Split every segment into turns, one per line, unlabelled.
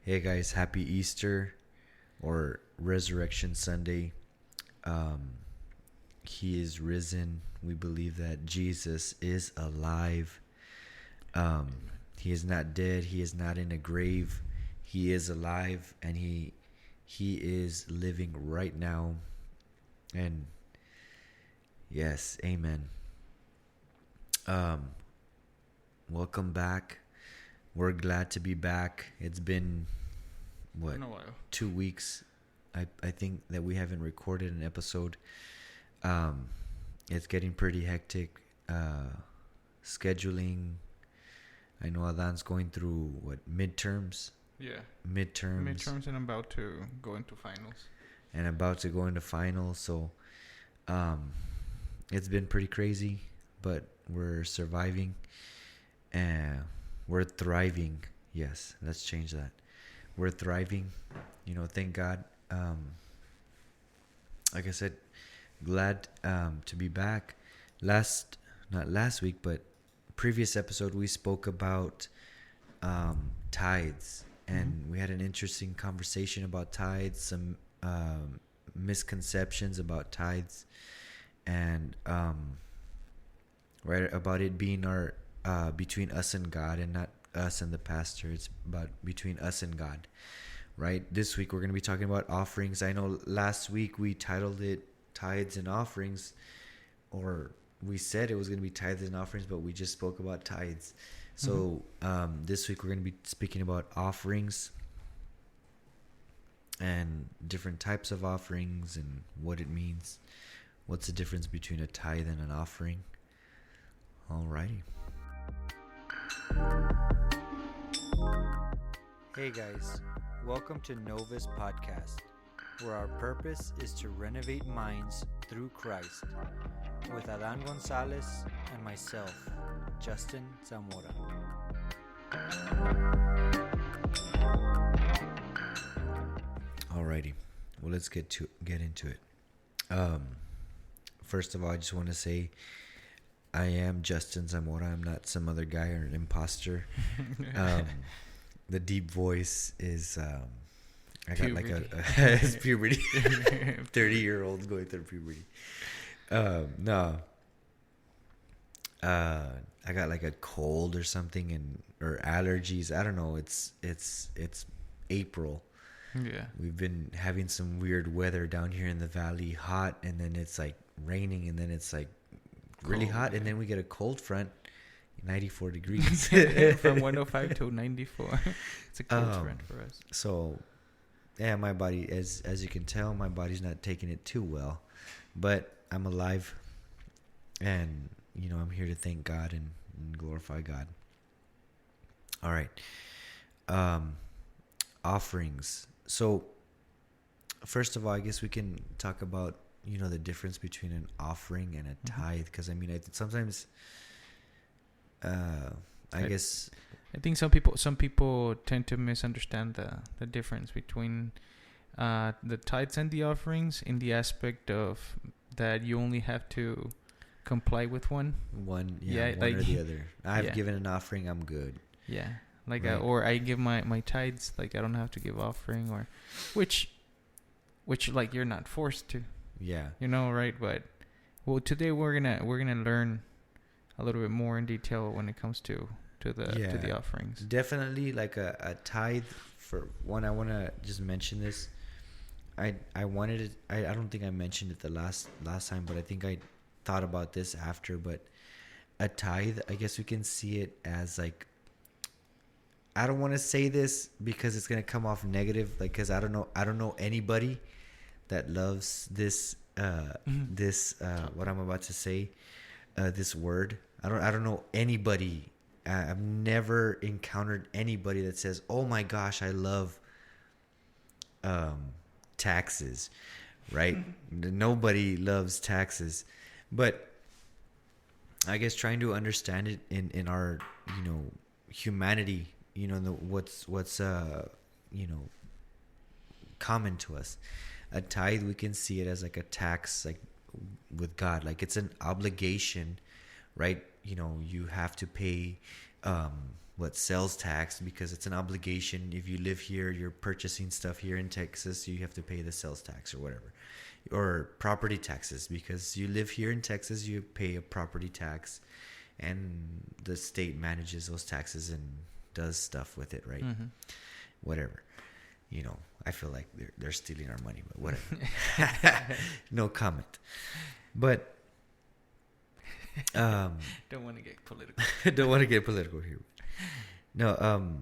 Hey guys, happy Easter or Resurrection Sunday. Um, he is risen. We believe that Jesus is alive. He is not dead. He is not in a grave. He is alive, and he is living right now. And yes, amen. Um, Welcome back. We're glad to be back. It's been what,
In a while.
2 weeks. I think that we haven't recorded an episode. It's getting pretty hectic. Scheduling. I know Adan's going through midterms.
Yeah.
Midterms.
Midterms and about to go into finals.
And about to go into finals. So, it's been pretty crazy, but we're surviving and we're thriving. Yes, let's change that. We're thriving. Thank God. Like I said, glad to be back. Not last week, but previous episode, we spoke about tithes, and we had an interesting conversation about tithes, some misconceptions about tithes, and right about it being our between us and God, and not us and the pastor. It's about between us and God. Right. This week we're going to be talking about offerings. I know last week we titled it Tithes and Offerings, or we said it was going to be Tithes and Offerings, but we just spoke about tithes. So this week we're going to be speaking about offerings and different types of offerings and what it means. What's the difference between a tithe and an offering? Alrighty. Hey guys. Welcome to Nova's podcast, where our purpose is to renovate minds through Christ, with Adan Gonzalez and myself, Justin Zamora. Alrighty, well, let's get into it. First of all, I just want to say I am Justin Zamora. I'm not some other guy or an imposter. The deep voice is I got
puberty.
it's puberty. 30-year-olds going through puberty. No. I got like a cold or something, or allergies. I don't know. It's April.
Yeah.
We've been having some weird weather down here in the valley, hot, and then it's like raining, and then it's like really
Cold,
hot,
yeah.
and then we get a cold front. 94 degrees.
From 105 to 94. It's a cold front for us.
So, yeah, my body, as you can tell, my body's not taking it too well. But I'm alive. And, I'm here to thank God and glorify God. All right. Offerings. So, first of all, I guess we can talk about, the difference between an offering and a tithe. Because, I sometimes... I guess
I think some people tend to misunderstand the difference between the tithes and the offerings, in the aspect of that you only have to comply with one.
One or the other. I've given an offering, I'm good.
Yeah, like
right.
Or I give my tithes, like I don't have to give offering, or which like you're not forced to.
Yeah.
Right? But today we're gonna learn a little bit more in detail when it comes to the offerings.
Definitely, like a tithe. For one, I want to just mention this. I wanted it. I don't think I mentioned it the last time, but I think I thought about this after. But a tithe, I guess we can see it as like, I don't want to say this because it's gonna come off negative, like, because I don't know anybody that loves this what I'm about to say. This word. I don't know anybody. I've never encountered anybody that says, "Oh my gosh, I love taxes," right? Nobody loves taxes, but I guess trying to understand it in our humanity, what's common to us. A tithe, we can see it as like a tax, like with God, like it's an obligation, right? You have to pay sales tax, because it's an obligation. If you live here, you're purchasing stuff here in Texas, you have to pay the sales tax or whatever, or property taxes, because you live here in Texas, you pay a property tax, and the state manages those taxes and does stuff with it, right?
Mm-hmm.
Whatever. I feel like they're stealing our money, but whatever. No comment. But
Don't want to get political.
don't want to get political here. No,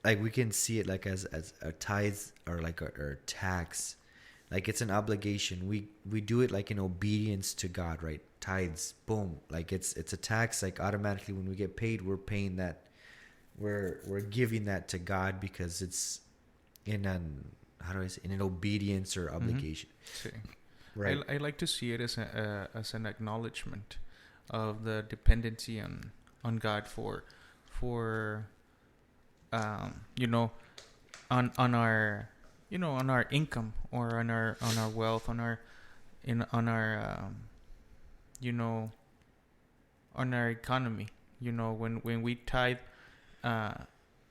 like we can see it like as a tithes, or like a tax, like it's an obligation. We do it like in obedience to God, right? Tithes, boom, like it's a tax. Like automatically when we get paid, we're paying that. We're giving that to God because it's in an obedience or obligation.
Mm-hmm.
Right.
I like to see it as an acknowledgement of the dependency on God for on our on our income, or on our wealth, on our on our economy. When we tithe,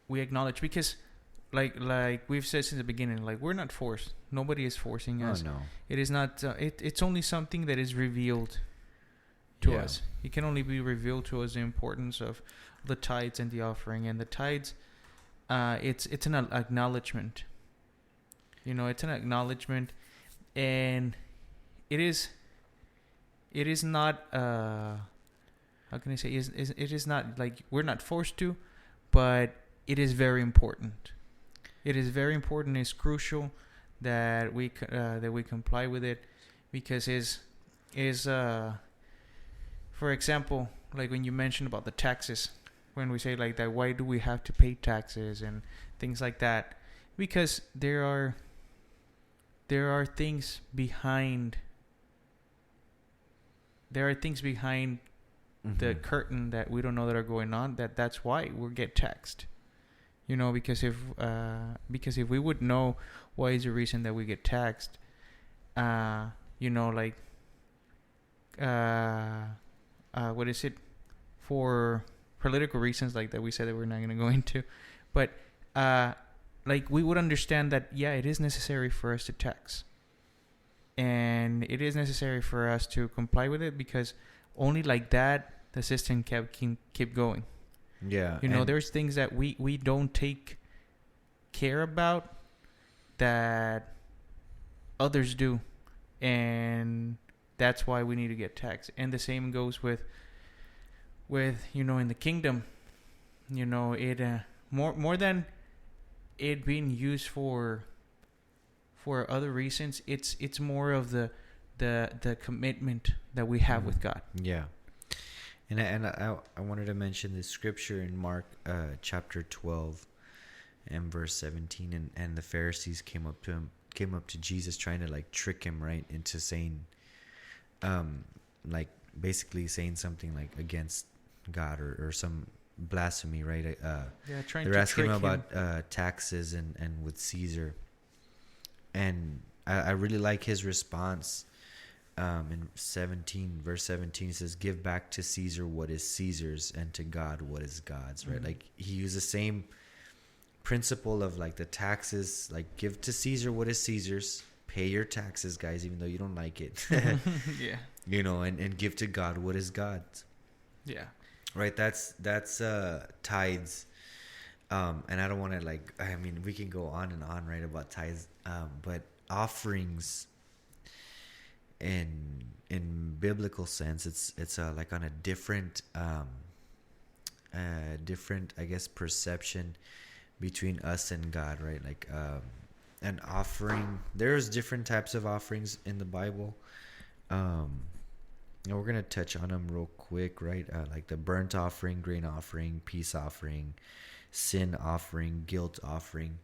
we acknowledge, because like we've said since the beginning, like we're not forced. Nobody is forcing us.
Oh no.
It is not. It's only something that is revealed to
Yeah.
us. It can only be revealed to us, the importance of the tithes and the offering. And the tithes, it's an acknowledgement. It's an acknowledgement, and it is not. How can I say? It is not like we're not forced to, but it is very important. It is very important. It's crucial that we comply with it, because for example, like when you mentioned about the taxes, when we say like that, why do we have to pay taxes and things like that? Because there are things behind. There are things behind the curtain that we don't know that are going on. That's why we get taxed. Because if we would know what is the reason that we get taxed, what is it, for political reasons, like that we said that we're not going to go into, but like we would understand that, yeah, it is necessary for us to tax, and it is necessary for us to comply with it, because only like that the system can keep going.
Yeah.
There's things that we don't take care about that others do, and that's why we need to get taxed. And the same goes with in the kingdom, it more than it being used for other reasons, it's more of the commitment that we have with God.
Yeah. And I wanted to mention this scripture in Mark chapter 12 and verse 17, and the Pharisees came up to Jesus, trying to like trick him, right, into saying like basically saying something like against God, or some blasphemy, right? They're asking him about taxes and with Caesar, and I really like his response. In verse 17, it says, "Give back to Caesar what is Caesar's, and to God what is God's." Right? Like he used the same principle of like the taxes, like give to Caesar what is Caesar's, pay your taxes, guys, even though you don't like it.
Yeah.
And give to God what is God's.
Yeah.
Right? That's tithes. And I don't want to we can go on and on, right, about tithes, but offerings, in biblical sense, it's like on a different I guess perception between us and God, right? Like an offering, there's different types of offerings in the Bible, and we're gonna touch on them real quick, right? Like the burnt offering, grain offering, peace offering, sin offering, guilt offering.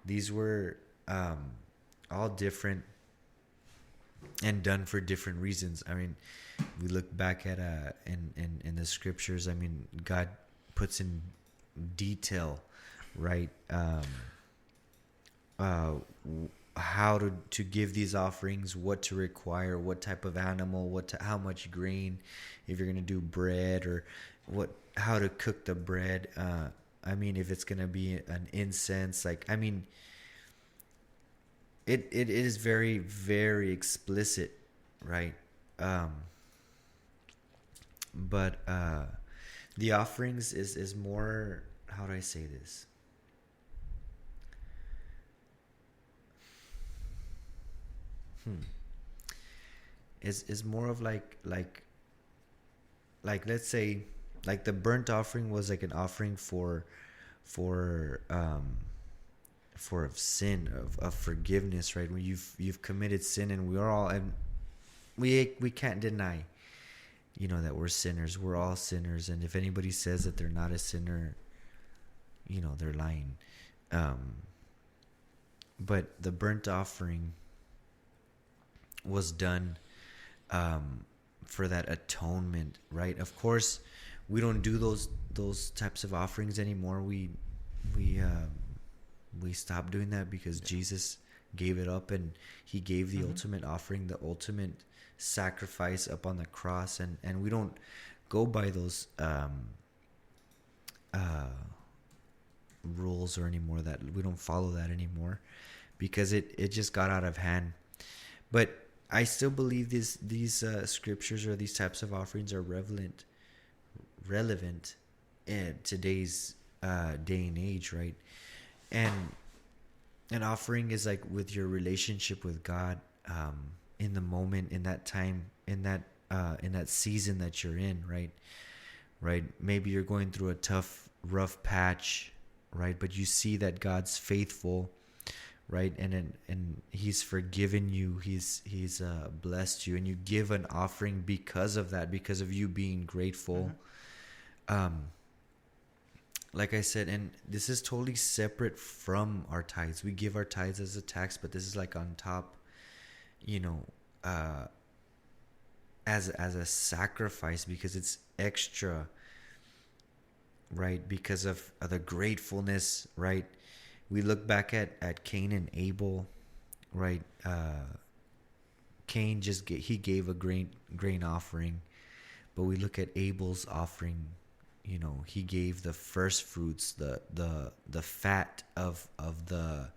These were all different and done for different reasons. I mean, we look back at in the scriptures. I mean, God puts in detail, right? How to give these offerings, what to require, what type of animal, how much grain, if you're gonna do bread, or what how to cook the bread. I mean, if it's gonna be an incense, like, I mean, it is very, very explicit, right? Um, but the offerings is more. How do I say this? Hmm. Is more of like let's say like the burnt offering was like an offering for for sin of forgiveness, right? When you've committed sin, and we are all, and we can't deny, you know, that we're sinners. We're all sinners, and if anybody says that they're not a sinner, you know, they're lying. um but the burnt offering was done for that atonement, right? Of course, we don't do those types of offerings anymore. We we stopped doing that because Jesus gave it up, and he gave the ultimate offering, the ultimate sacrifice up on the cross, and we don't go by those rules or anymore. That we don't follow that anymore because it just got out of hand. But I still believe these scriptures or these types of offerings are relevant in today's day and age, right? And an offering is like with your relationship with God, in the moment, in that time, in that season that you're in, right? Right? Maybe you're going through a tough, rough patch, right? But you see that God's faithful, right? And he's forgiven you, he's blessed you, and you give an offering because of that, because of you being grateful. Like I said, and this is totally separate from our tithes. We give our tithes as a tax, but this is like on top, you know, as a sacrifice, because it's extra, right? Because of the gratefulness, right? We look back at Cain and Abel, right? Cain he gave a grain offering, but we look at Abel's offering. You know, he gave the first fruits, the fat of the,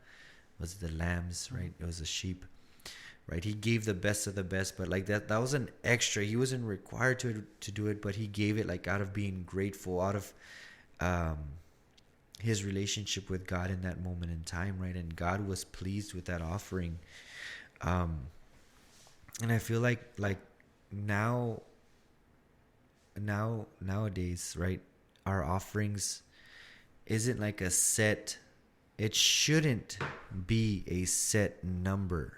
was it the lambs, right? It was a sheep, right? He gave the best of the best, but like that was an extra. He wasn't required to do it, but he gave it like out of being grateful, out of his relationship with God in that moment in time, right? And God was pleased with that offering. And I feel like nowadays, right, our offerings isn't like a set, it shouldn't be a set number,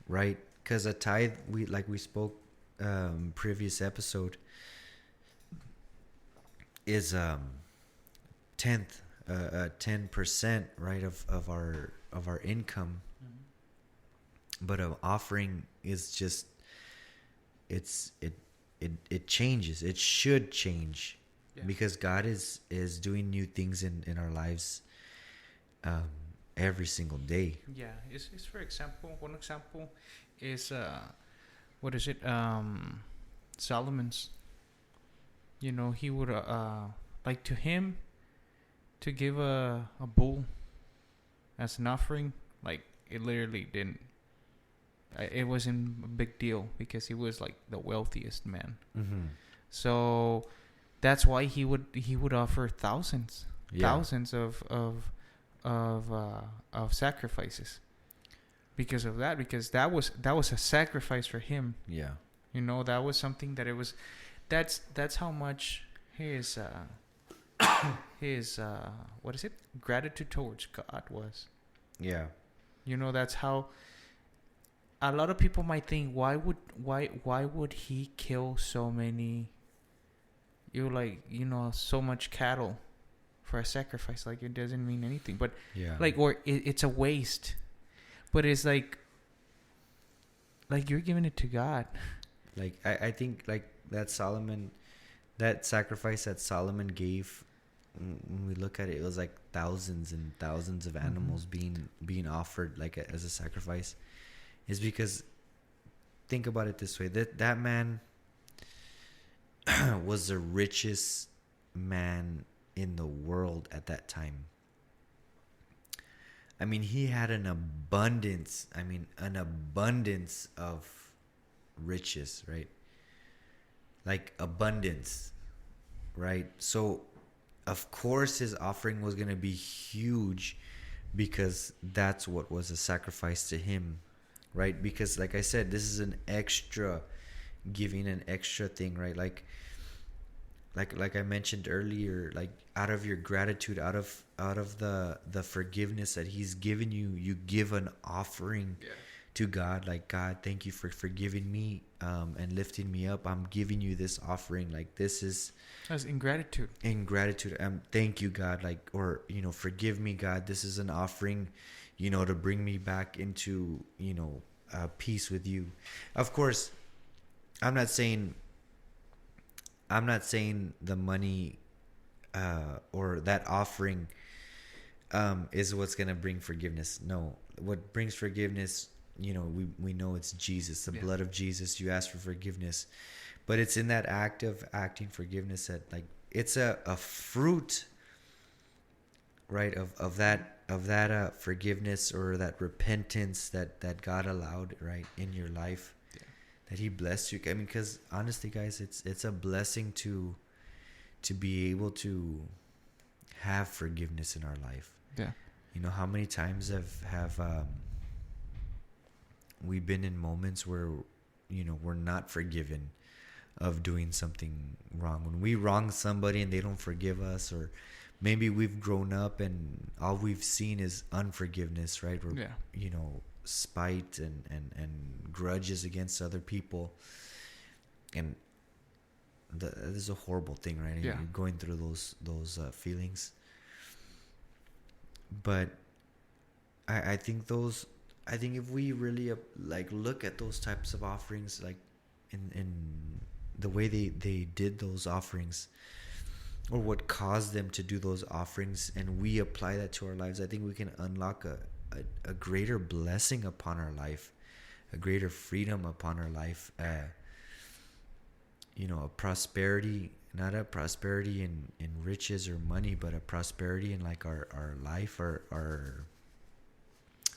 right? Because a tithe, we spoke previous episode, is 10%, right, of our income. But an offering is just, it changes. It should change, because God is doing new things in our lives every single day.
Yeah, it's for example, one example is what is it? Solomon's. You know, he would like to him to give a bull as an offering. Like, it literally didn't. It wasn't a big deal because he was like the wealthiest man.
Mm-hmm.
So that's why he would offer thousands of sacrifices because of that. Because that was a sacrifice for him.
Yeah.
You know, that was something that it was. That's how much his what is it? Gratitude towards God was.
Yeah.
You know, that's how. A lot of people might think, why would he kill so many? So much cattle for a sacrifice. Like, it doesn't mean anything. But or it's a waste. But it's like you're giving it to God.
Like I think like that sacrifice that Solomon gave, when we look at it, it was like thousands and thousands of animals being offered like as a sacrifice. Is because, think about it this way, that man, was the richest man in the world at that time. I mean, he had an abundance. I mean, an abundance of riches, right? Like abundance, right? So, of course, his offering was going to be huge because that's what was a sacrifice to him, right? Because, like I said, this is an extra giving, an extra thing, right? Like I mentioned earlier, like out of your gratitude, out of the forgiveness that he's given you, you give an offering to God. Like, God, thank you for forgiving me and lifting me up. I'm giving you this offering. Like, this is
As in gratitude.
in gratitude. Thank you, God. Like, or forgive me, God. This is an offering, to bring me back into peace with you. Of course, I'm not saying the money or that offering is what's going to bring forgiveness. No, what brings forgiveness, we know it's Jesus, the blood of Jesus. You ask for forgiveness, but it's in that act of acting forgiveness that, like, it's a fruit, right, of that forgiveness or that repentance that God allowed, right, in your life. That he blessed you. I mean, because honestly, guys, it's a blessing to be able to have forgiveness in our life.
Yeah.
How many times have we been in moments where we're not forgiven of doing something wrong, when we wrong somebody and they don't forgive us, or maybe we've grown up and all we've seen is unforgiveness, right? Or spite and grudges against other people, and this is a horrible thing, right? You're going through those feelings, but I think if we really look at those types of offerings, like in the way they did those offerings, or what caused them to do those offerings, and we apply that to our lives, I think we can unlock a greater blessing upon our life, a greater freedom upon our life, a prosperity, not a prosperity in riches or money, but a prosperity in like our life, our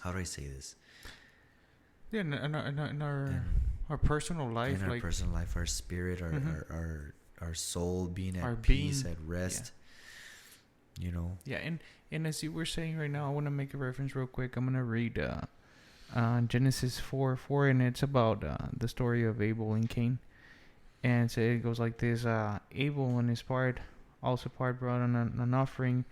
how do I say this?
Yeah, in our personal life,
in our personal life, our spirit, our soul being at peace, at rest.
Yeah, and as you were saying right now, I want to make a reference real quick. I'm gonna read Genesis 4:4, and it's about the story of Abel and Cain. And so it goes like this: Abel, on his part, brought on an offering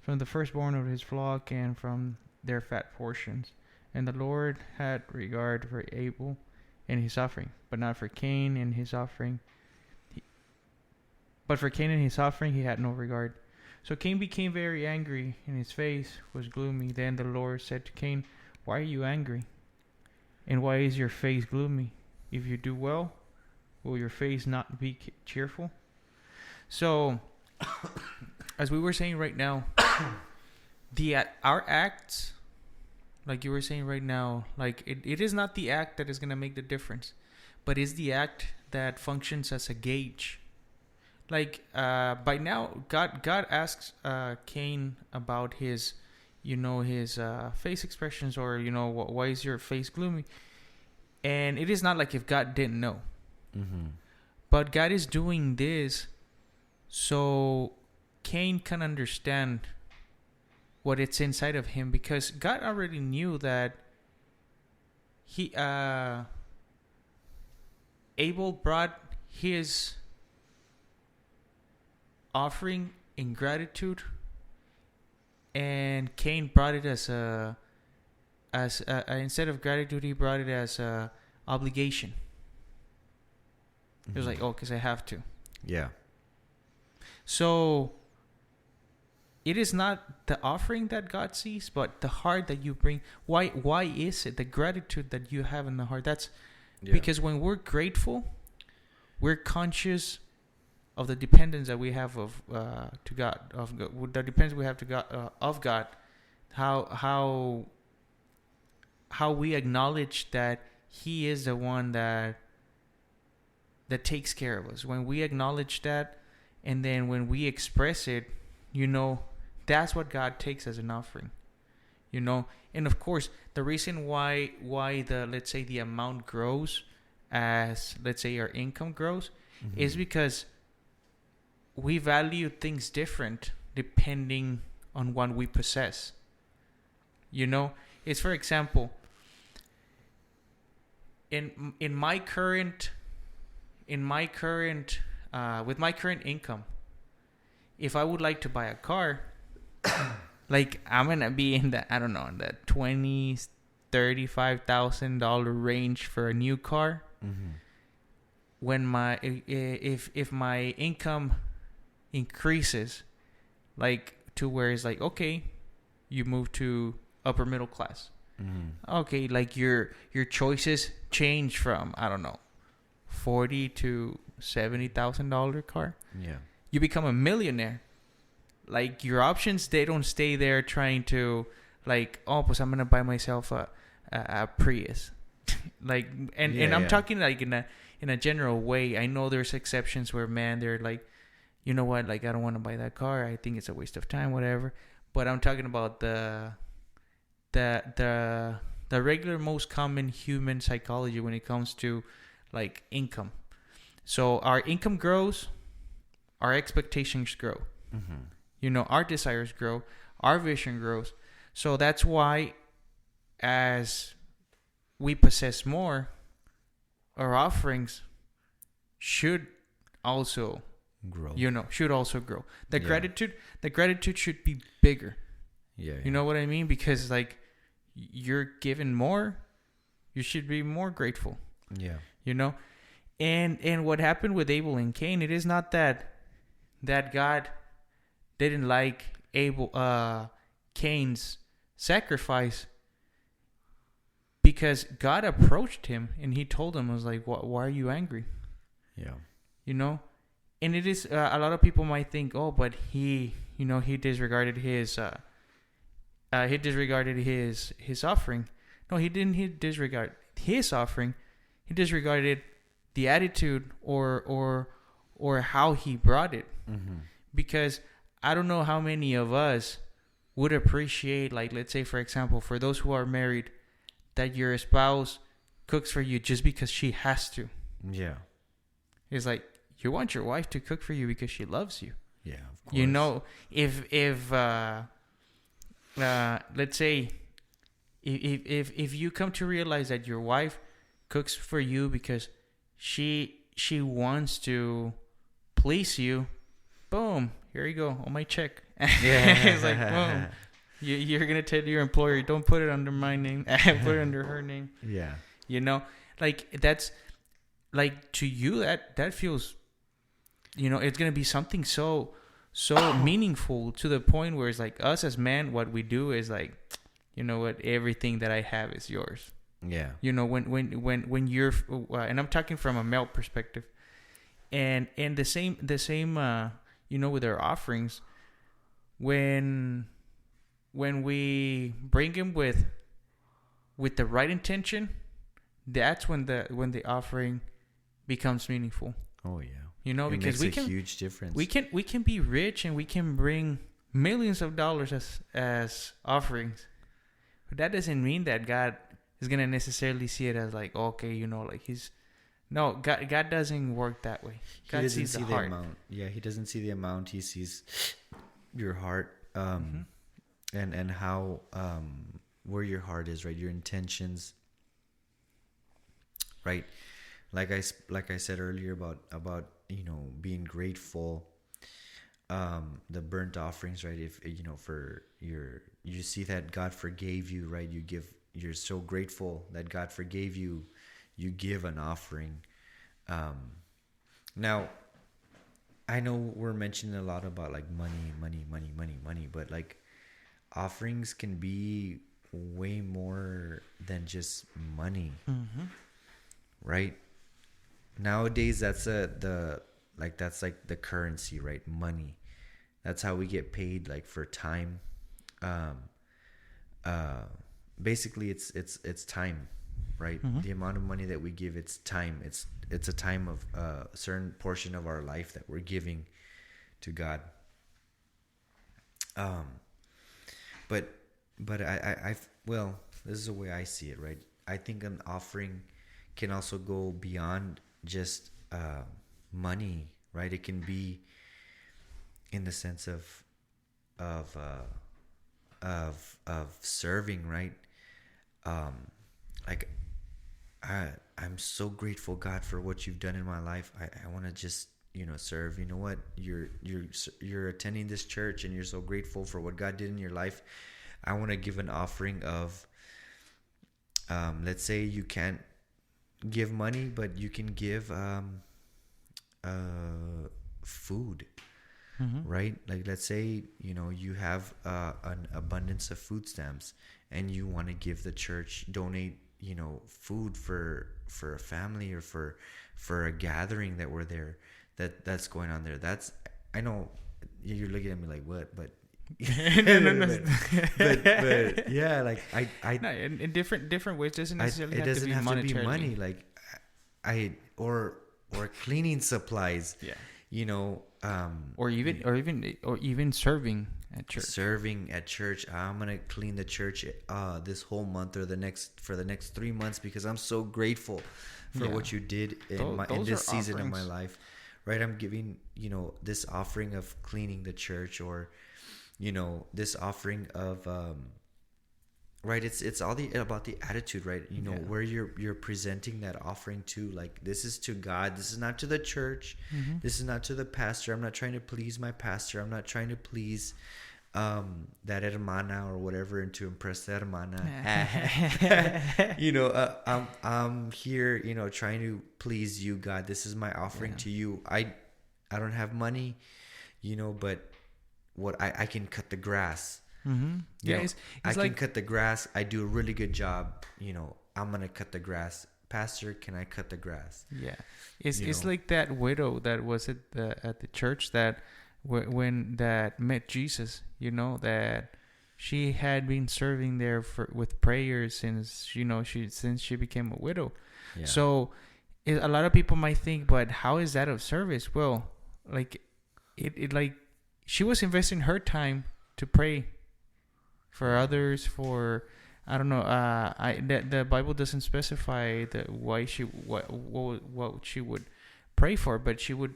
from the firstborn of his flock and from their fat portions. And the Lord had regard for Abel and his offering, but not for Cain and his offering. But for Cain and his offering he had no regard. So Cain became very angry, and his face was gloomy. Then the Lord said to Cain, "Why are you angry? And why is your face gloomy? If you do well, will your face not be cheerful?" So, as we were saying right now, our acts, like you were saying right now, like it is not the act that is going to make the difference, but is the act that functions as a gauge. Like by now, God asks Cain about his face expressions, or why is your face gloomy? And it is not like if God didn't know, but God is doing this so Cain can understand what it's inside of him, because God already knew that Abel brought his offering in gratitude, and Cain brought it as instead of gratitude, he brought it as a obligation. It was like, oh, because I have to.
Yeah.
So it is not the offering that God sees, but the heart that you bring. Why is it the gratitude that you have in the heart? That's because when we're grateful, we're conscious of the dependence that we have to God, the dependence we have to God, of God. How we acknowledge that He is the one that that takes care of us. When we acknowledge that, and then when we express it, you know, that's what God takes as an offering. You know, and of course, the reason why the, let's say, the amount grows as, let's say, our income grows, is because we value things different depending on what we possess. You know, it's, for example, in my current with my current income, if I would like to buy a car, like, I'm gonna be in the, I don't know, in the $35,000 range for a new car. When my if my income increases, like, to where it's like, okay, you move to upper middle class. Okay, like your choices change from, I don't know, $40,000 to $70,000 car.
Yeah.
You become a millionaire. Like, your options, they don't stay there trying to, like, oh, pues I'm gonna buy myself a Prius. Like, and I'm talking like in a general way. I know there's exceptions where, man, they're like, you know what, like, I don't want to buy that car. I think it's a waste of time, whatever. But I'm talking about the regular, most common human psychology when it comes to, like, income. So our income grows, our expectations grow. You know, our desires grow, our vision grows. So that's why, as we possess more, our offerings should also
grow.
You know, should also grow. The gratitude should be bigger.
Yeah.
You know what I mean? Because, like, you're given more, you should be more grateful.
Yeah.
You know? And what happened with Abel and Cain, it is not that God didn't like Cain's sacrifice, because God approached him and he told him, was like, why are you angry?
Yeah.
You know? And it is, a lot of people might think, oh, but he disregarded his offering. No, he didn't. He disregarded his offering. He disregarded the attitude or how he brought it. Because I don't know how many of us would appreciate, like, let's say, for example, for those who are married, that your spouse cooks for you just because she has to.
Yeah.
It's like, you want your wife to cook for you because she loves you.
Yeah, of course.
You know, if let's say, if you come to realize that your wife cooks for you because she wants to please you, boom, here you go, on my check.
Yeah.
It's like, boom. You're going to tell your employer, don't put it under my name, put it under her name.
Yeah.
You know, like, that's, like, to you, that feels, you know, it's going to be something so meaningful, to the point where it's like, us as men, what we do is like, you know what, everything that I have is yours.
Yeah.
You know, when you're, and I'm talking from a male perspective, and the same, you know, with our offerings, when we bring him with the right intention, that's when the offering becomes meaningful.
Oh yeah.
You know, because
we can, huge difference.
We can be rich and we can bring millions of dollars as offerings, but that doesn't mean that God is gonna necessarily see it as like, okay, you know, like God doesn't work that way. God sees the heart.
Amount. Yeah, he doesn't see the amount. He sees your heart, and how where your heart is, right? Your intentions, right? Like I said earlier about you know, being grateful, the burnt offerings, right? If you know, you see that God forgave you, right? You're so grateful that God forgave you. You give an offering. Now, I know we're mentioning a lot about like money, but like offerings can be way more than just money, right? Nowadays, that's the currency, right? Money. That's how we get paid, like, for time. Basically, it's time, right?
Mm-hmm.
The amount of money that we give, it's time. It's a time of a certain portion of our life that we're giving to God. Um, but well, this is the way I see it, right? I think an offering can also go beyond just money, right? It can be in the sense of of serving, right? Um, like I'm so grateful, God, for what you've done in my life. I want to just serve. You know what? You're attending this church and you're so grateful for what God did in your life. I want to give an offering of let's say you can't give money, but you can give food,
Mm-hmm.
right? Like let's say you have an abundance of food stamps and you want to give the church, donate food for a family or for a gathering that we're there, that's going on there. That's, I know you're looking at me like, what? But
No, no, no.
but yeah, like I
No, in different ways. Doesn't necessarily
it
have
doesn't
to be
have to be
monetarily.
money. Like I or cleaning supplies,
Yeah.
um
Or even serving at church.
serving at church. I'm gonna clean the church this whole month or the next 3 months because I'm so grateful for
Yeah.
what you did in
Those
this
are
season of my
offerings.
life, right? I'm giving this offering of cleaning the church, or this offering of right, it's all about the attitude, right?
Yeah.
Where you're presenting that offering to, like, this is to God, this is not to the church,
Mm-hmm.
this is not to the pastor. I'm not trying to please my pastor, I'm not trying to please that hermana or whatever, and to impress that hermana. I'm here trying to please you, God. This is my offering
Yeah.
to you. I don't have money, but what I can cut the grass.
Mm-hmm.
You
Yeah,
know,
it's
I can
like
cut the grass. I do a really good job. I'm gonna cut the grass. Pastor, can I cut the grass?
yeah, it's
You
it's
know?
like that widow that was at the church that when that met Jesus. That she had been serving there with prayers since she became a widow.
Yeah.
So a lot of people might think, but how is that of service? Well, like it like she was investing her time to pray for others, for I don't know. The Bible doesn't specify why what she would pray for, but she would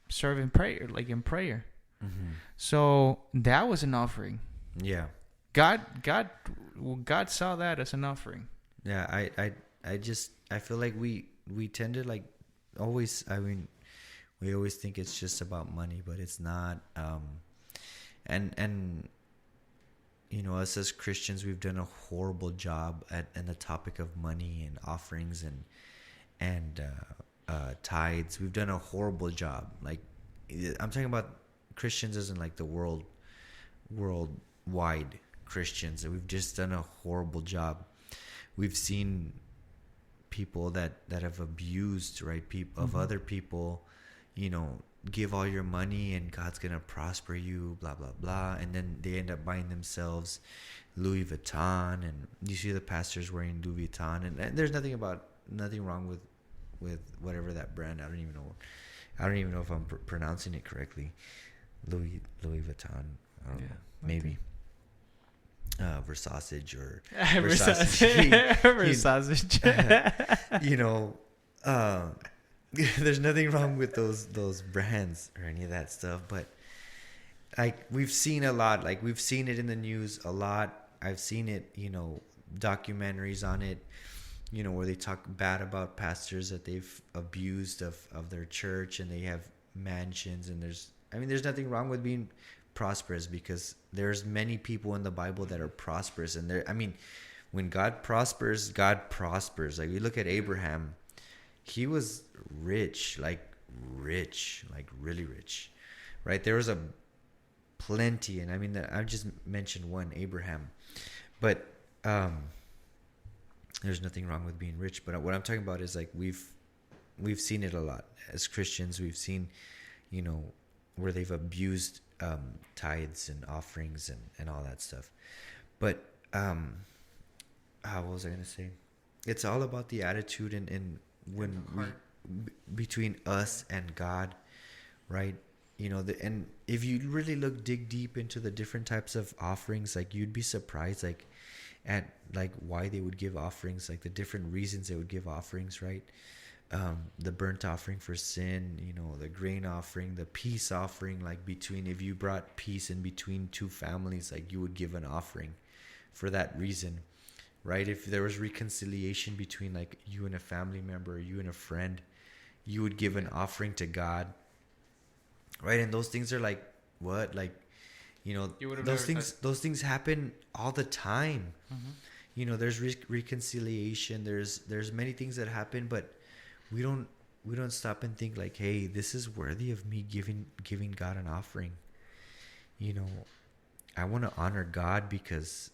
serve in prayer, like in prayer.
Mm-hmm.
So that was an offering.
Yeah.
God, God, God saw that as an offering.
Yeah. I feel like we tend to, like, always. I mean, we always think it's just about money, but it's not. And us as Christians, we've done a horrible job at the topic of money and offerings and tithes. We've done a horrible job. Like, I'm talking about Christians as in, like, the worldwide Christians. And we've just done a horrible job. We've seen people that have abused, right, people of other people, give all your money and God's gonna prosper you, blah blah blah, and then they end up buying themselves Louis Vuitton, and you see the pastors wearing Louis Vuitton, and there's nothing wrong with whatever that brand. I don't even know if I'm pronouncing it correctly. Louis Vuitton. I don't know. Maybe. Versace or Versace.
Versace.
There's nothing wrong with those brands or any of that stuff, but like, we've seen a lot. Like, we've seen it in the news a lot. I've seen it, documentaries on it, where they talk bad about pastors that they've abused of their church, and they have mansions, and there's nothing wrong with being prosperous, because there's many people in the Bible that are prosperous, and when God prospers. Like, we look at Abraham, he was rich, like really rich, right? There was a plenty, and I just mentioned one, Abraham, but there's nothing wrong with being rich. But what I'm talking about is, like, we've seen it a lot as Christians. We've seen, where they've abused tithes and offerings and all that stuff. But what was I gonna say? it's all about the attitude and when between us and God, right? You know, and if you really dig deep into the different types of offerings, like you'd be surprised, like at like why they would give offerings, like the different reasons they would give offerings, right? The burnt offering for sin, you know, the grain offering, the peace offering, like between, if you brought peace in between two families, like you would give an offering for that reason, right? If there was reconciliation between like you and a family member, or you and a friend, you would give an offering to God, right? And those things are like, what, like, you know, those things happen all the time.
Mm-hmm.
You know, there's reconciliation, there's many things that happen, but we don't stop and think like, hey, this is worthy of me giving God an offering. You know, I want to honor God because,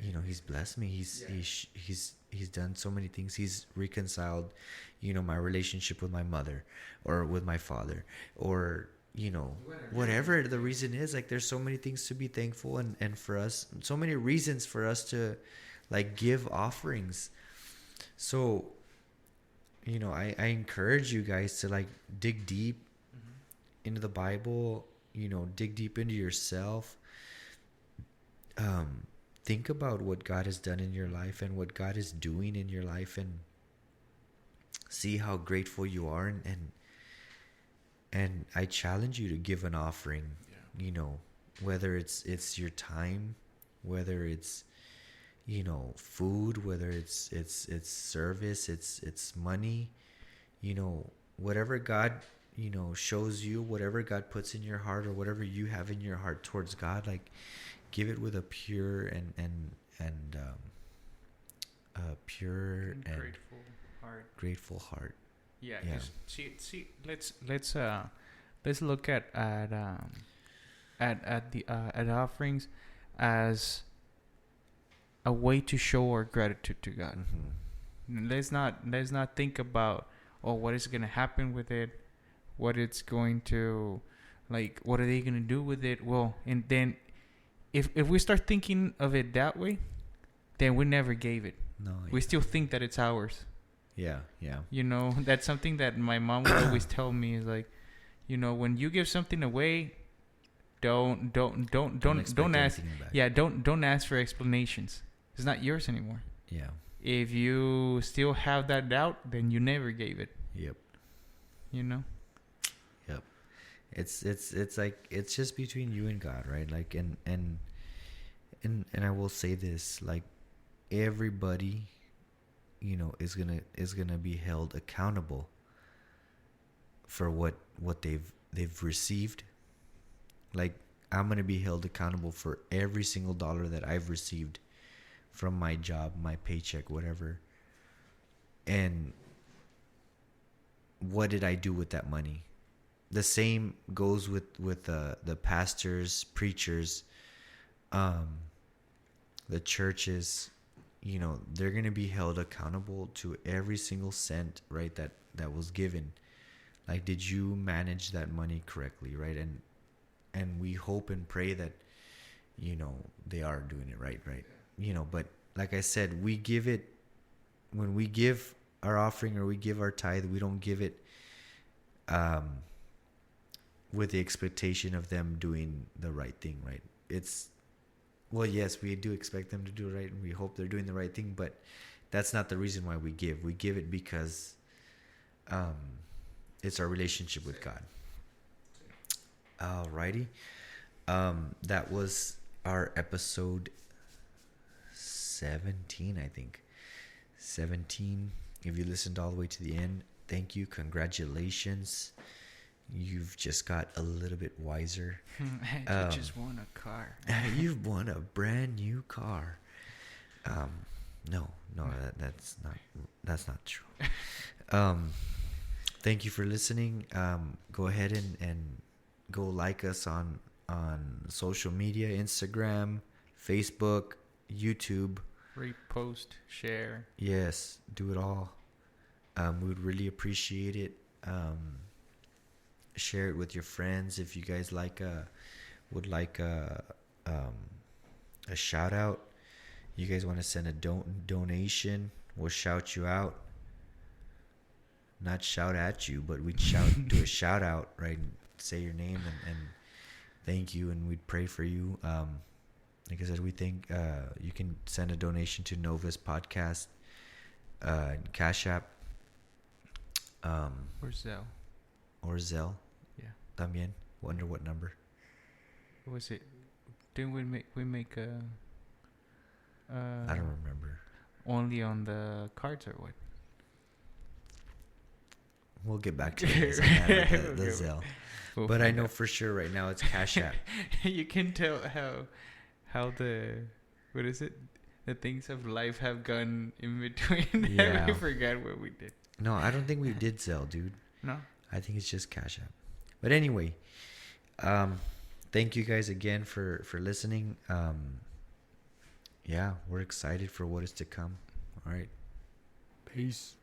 you know, he's blessed me. He's done so many things. He's reconciled, you know, my relationship with my mother or with my father, or, you know, whatever the reason is. Like, there's so many things to be thankful, and for us, so many reasons for us to like give offerings. So, you know, I encourage you guys to like dig deep into the Bible, you know, dig deep into yourself. Think about what God has done in your life and what God is doing in your life, and see how grateful you are. And I challenge you to give an offering, you know, whether it's your time, whether it's, you know, food, whether it's service, it's money, you know, whatever God, you know, shows you, whatever God puts in your heart, or whatever you have in your heart towards God, like give it with a pure and pure and grateful heart.
Yeah. See. Let's look at offerings as a way to show our gratitude to God. Mm-hmm. Let's not think about, oh, what is going to happen with it, what it's going to, like, what are they going to do with it? Well, and then if we start thinking of it that way, then we never gave it. No, we still think that it's ours. Yeah. You know, that's something that my mom would always tell me, is like, you know, when you give something away, don't ask. Yeah, don't ask for explanations. It's not yours anymore. Yeah. If you still have that doubt, then you never gave it. Yep. You know.
Yep. It's like, it's just between you and God, right? Like, and I will say this, like, everybody, you know, is gonna be held accountable for what they've received. Like, I'm gonna be held accountable for every single dollar that I've received from my job, my paycheck, whatever. And what did I do with that money? The same goes with the pastors, preachers, the churches. You know, they're going to be held accountable to every single cent, right, that was given. Like, did you manage that money correctly, right? And we hope and pray that, you know, they are doing it right. You know, but like I said, we give it, when we give our offering or we give our tithe, we don't give it with the expectation of them doing the right thing, right? It's, well, yes, we do expect them to do it right, and we hope they're doing the right thing, but that's not the reason why we give. We give it because it's our relationship with God. Alrighty. That was our episode 17, I think. 17. If you listened all the way to the end, thank you. Congratulations. You've just got a little bit wiser.
You just won a car.
You've won a brand new car. No, that's not true. Thank you for listening. Go ahead and go like us on social media, Instagram, Facebook, YouTube.
Repost, share.
Yes, do it all. We would really appreciate it. Share it with your friends if you guys would like a shout out. You guys want to send a donation, we'll shout you out. Not shout at you, but we'd do a shout out, right? Say your name and thank you, and we'd pray for you. Like I said, we think you can send a donation to Nova's podcast, Cash App,
Or Zelle.
or Zelle.
Yeah.
También. Wonder what number.
What was it? Didn't we make a?
I don't remember.
Only on the cards or what?
We'll get back to you guys on that, the
Okay.
Zelle.
We'll
But I
find
know
out.
for sure right now it's Cash App.
You can tell how the what is it? The things of life have gone in between.
Yeah.
I forgot what we did.
No, I don't think we did Zelle, dude.
No.
I think it's just Cash App. But anyway, thank you guys again for listening. Yeah, we're excited for what is to come. All right.
Peace.